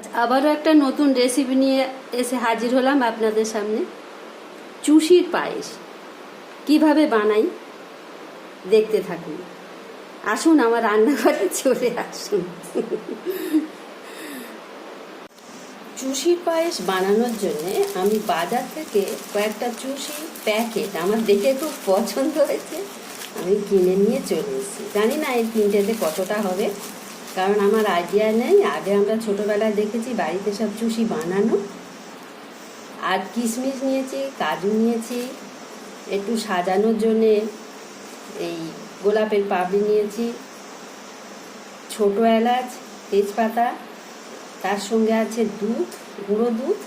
আজ আবারও একটা নতুন রেসিপি নিয়ে এসে হাজির হলাম আপনাদের সামনে। চুষির পায়েস কিভাবে বানাই দেখতে থাকুন। আসুন আমার রান্নাঘরে চলে আসুন। চুষির পায়েস বানানোর জন্য আমি বাজার থেকে কয়েকটা চুষি প্যাকেট আমার দেখে খুব পছন্দ হয়েছে, আমি কিনে নিয়ে চলে এসেছি। জানি না এই তিনটেতে কতটা হবে, কারণ আমার আইডিয়া নেই। আগে আমরা ছোটোবেলায় দেখেছি বাড়িতে সব চুষি বানানো। আর কিশমিশ নিয়েছি, কাজু নিয়েছি, একটু সাজানোর জন্যে এই গোলাপের পাপড়ি নিয়েছি, ছোটো এলাচ, তেজপাতা, তার সঙ্গে আছে দুধ, গুঁড়ো দুধ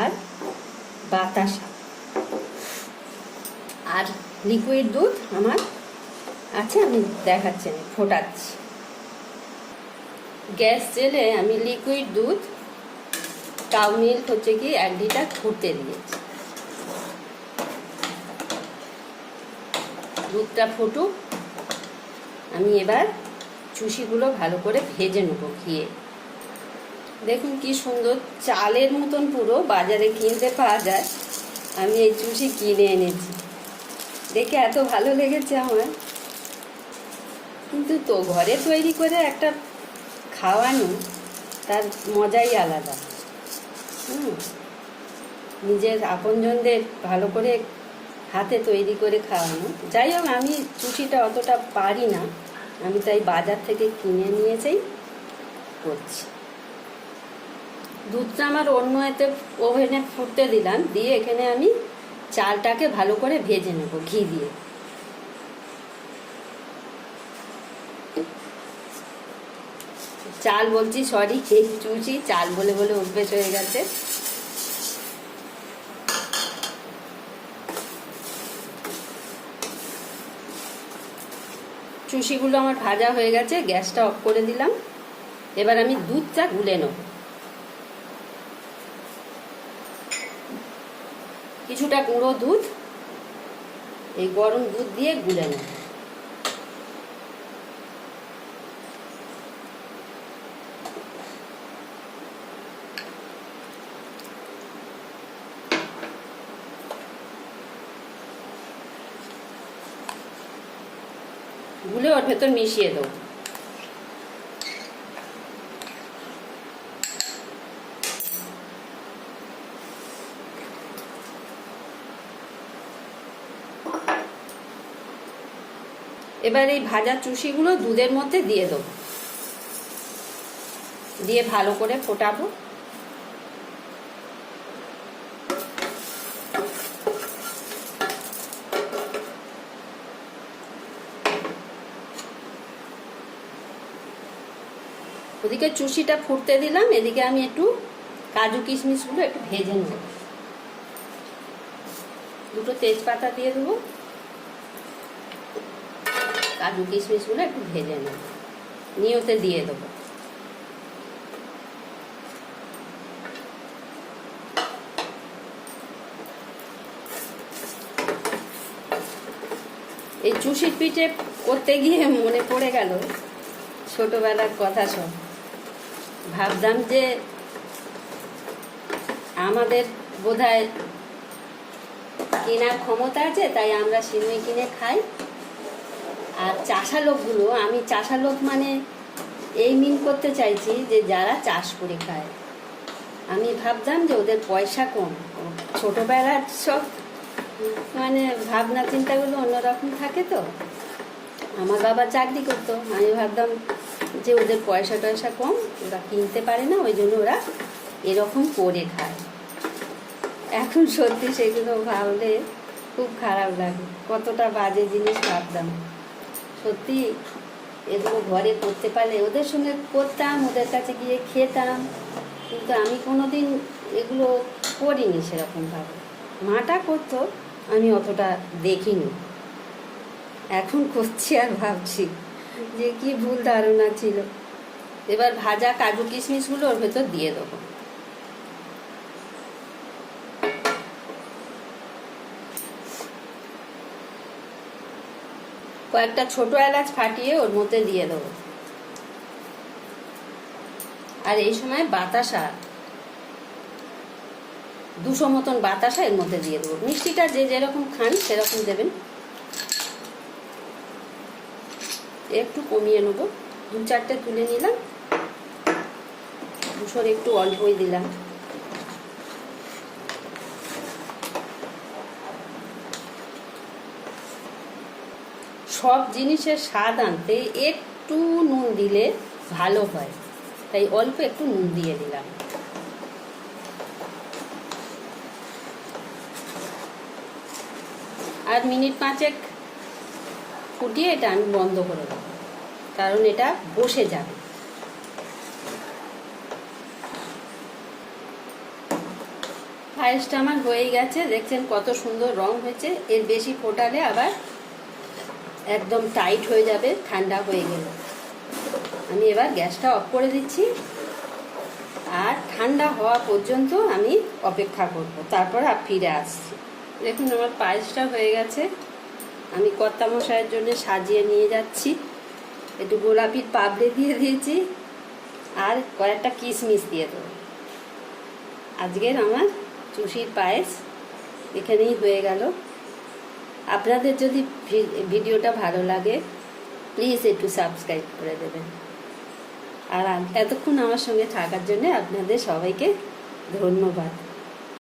আর বাতাসা, আর লিকুইড দুধ আমার আছে, আমি দেখাচ্ছি, আমি ফোটাচ্ছি। গ্যাস জেলে আমি লিকুইড দুধ, কাউ মিল্ক হচ্ছে কি 1 লিটার ফুটতে দিয়েছি। দুধটা ফুটুক, আমি এবার চুষিগুলো ভালো করে ভেজে নেব ঘিয়ে। দেখুন কি সুন্দর, চালের মতন পুরো বাজারে কিনতে পাওয়া যায়। আমি এই চুষি কিনে এনেছি, দেখে এত ভালো লেগেছে আমার। কিন্তু তো ঘরে তৈরি করে একটা খাওয়ানো, তার মজাই আলাদা। নিজের আপনজনদের ভালো করে হাতে তৈরি করে খাওয়ানো। যাই হোক, আমি চুষিটা অতটা পারি না, আমি তাই বাজার থেকে কিনে নিয়েছেই করছি। দুধটা আমার অন্য এতে ওভেনে ফুটতে দিলাম, দিয়ে এখানে আমি চালটাকে ভালো করে ভেজে নেব ঘি দিয়ে। চাল বলছি, সরি, চুষি চাল বলে বলে অভ্যেস হয়ে গেছে। চুষিগুলো আমার ভাজা হয়ে গেছে, গ্যাসটা অফ করে দিলাম। এবার আমি দুধটা গুলে নেব, কিছুটা গুঁড়ো দুধ, এই গরম দুধ দিয়ে গুলে নেব। গুলে ওর ভেতর মিশিয়ে দেবো। এবার এই ভাজা চুষিগুলো দুধের মধ্যে দিয়ে দেবো, দিয়ে ভালো করে ফোটাবো। ওদিকে চুষিটা ফুটতে দিলাম, এদিকে আমি একটু কাজু কিশমিশগুলো একটু ভেজে নেব। দুটো তেজপাতা দিয়ে দেবো, কাজু কিশমিশগুলো একটু ভেজে নেব, নিয়ে ওতে দিয়ে দেবো। এই চুষির পিঠে করতে গিয়ে মনে পড়ে গেল ছোটবেলার কথা সব। ভাবতাম যে আমাদের বোধহয় কেনার ক্ষমতা আছে, তাই আমরা সিমই কিনে খাই। আর চাষা লোকগুলো, আমি চাষা লোক মানে এই মিন করতে চাইছি যে যারা চাষ করে খায়। আমি ভাবতাম যে ওদের পয়সা কম। ছোটবেলার সব মানে ভাবনা চিন্তাগুলো অন্যরকম থাকে। তো আমার বাবা চাকরি করতো, আমি ভাবতাম যে ওদের পয়সা টয়সা কম, ওরা কিনতে পারে না, ওই জন্য ওরা এরকম করে খায়। এখন সত্যি সেগুলো ভাবলে খুব খারাপ লাগে, কতটা বাজে জিনিস ভাবতাম। সত্যি এগুলো ঘরে করতে পারলে ওদের সঙ্গে করতাম, ওদের কাছে গিয়ে খেতাম, কিন্তু আমি কোনোদিন এগুলো করিনি সেরকমভাবে। মাটা করতো, আমি অতটা দেখিনি। এখন করছি আর ভাবছি যে কি ভুল ধারণা ছিল। এবার ভাজা কাজু কিশমিশগুলো ওর ভেতর দিয়ে দেবো। কয়েকটা ছোট এলাচ ফাটিয়ে ওর মধ্যে দিয়ে দেবো। আর এই সময় বাতাসা 200 মতন বাতাসা এর মধ্যে দিয়ে দেবো। মিষ্টিটা যে যেরকম খান সেরকম দেবেন। একটু কমিয়ে নেবো, 2-4টে তুলে নিলাম, 200 একটু অল্পই দিলাম। সব জিনিসের স্বাদ আনতে একটু নুন দিলে ভালো হয়, তাই অল্প একটু নুন দিয়ে দিলাম। আর মিনিট 5 ফুটিয়ে এটা আমি বন্ধ করে দেবো, কারণ এটা বসে যাবে। পায়েসটা আমার হয়ে গেছে, দেখছেন কত সুন্দর রং হয়েছে। এর বেশি ফোটালে আবার একদম টাইট হয়ে যাবে ঠান্ডা হয়ে গেলে। আমি এবার গ্যাসটা অফ করে দিচ্ছি, আর ঠান্ডা হওয়া পর্যন্ত আমি অপেক্ষা করব, তারপর ফিরে আসছি। দেখুন আমার পায়েসটা হয়ে গেছে। আমি কর্তামশাইয়ের জন্য সাজিয়ে নিয়ে যাচ্ছি। একটু গোলাপির পাপড়ি দিয়ে দিয়েছি, আর কয়েকটা কিশমিশ দিয়ে দেবো। আজকের আমার চুষির পায়েস এখানেই হয়ে গেল। আপনাদের যদি ভিডিওটা ভালো লাগে প্লিজ একটু সাবস্ক্রাইব করে দেবেন। আর এতক্ষণ আমার সঙ্গে থাকার জন্য আপনাদের সবাইকে ধন্যবাদ।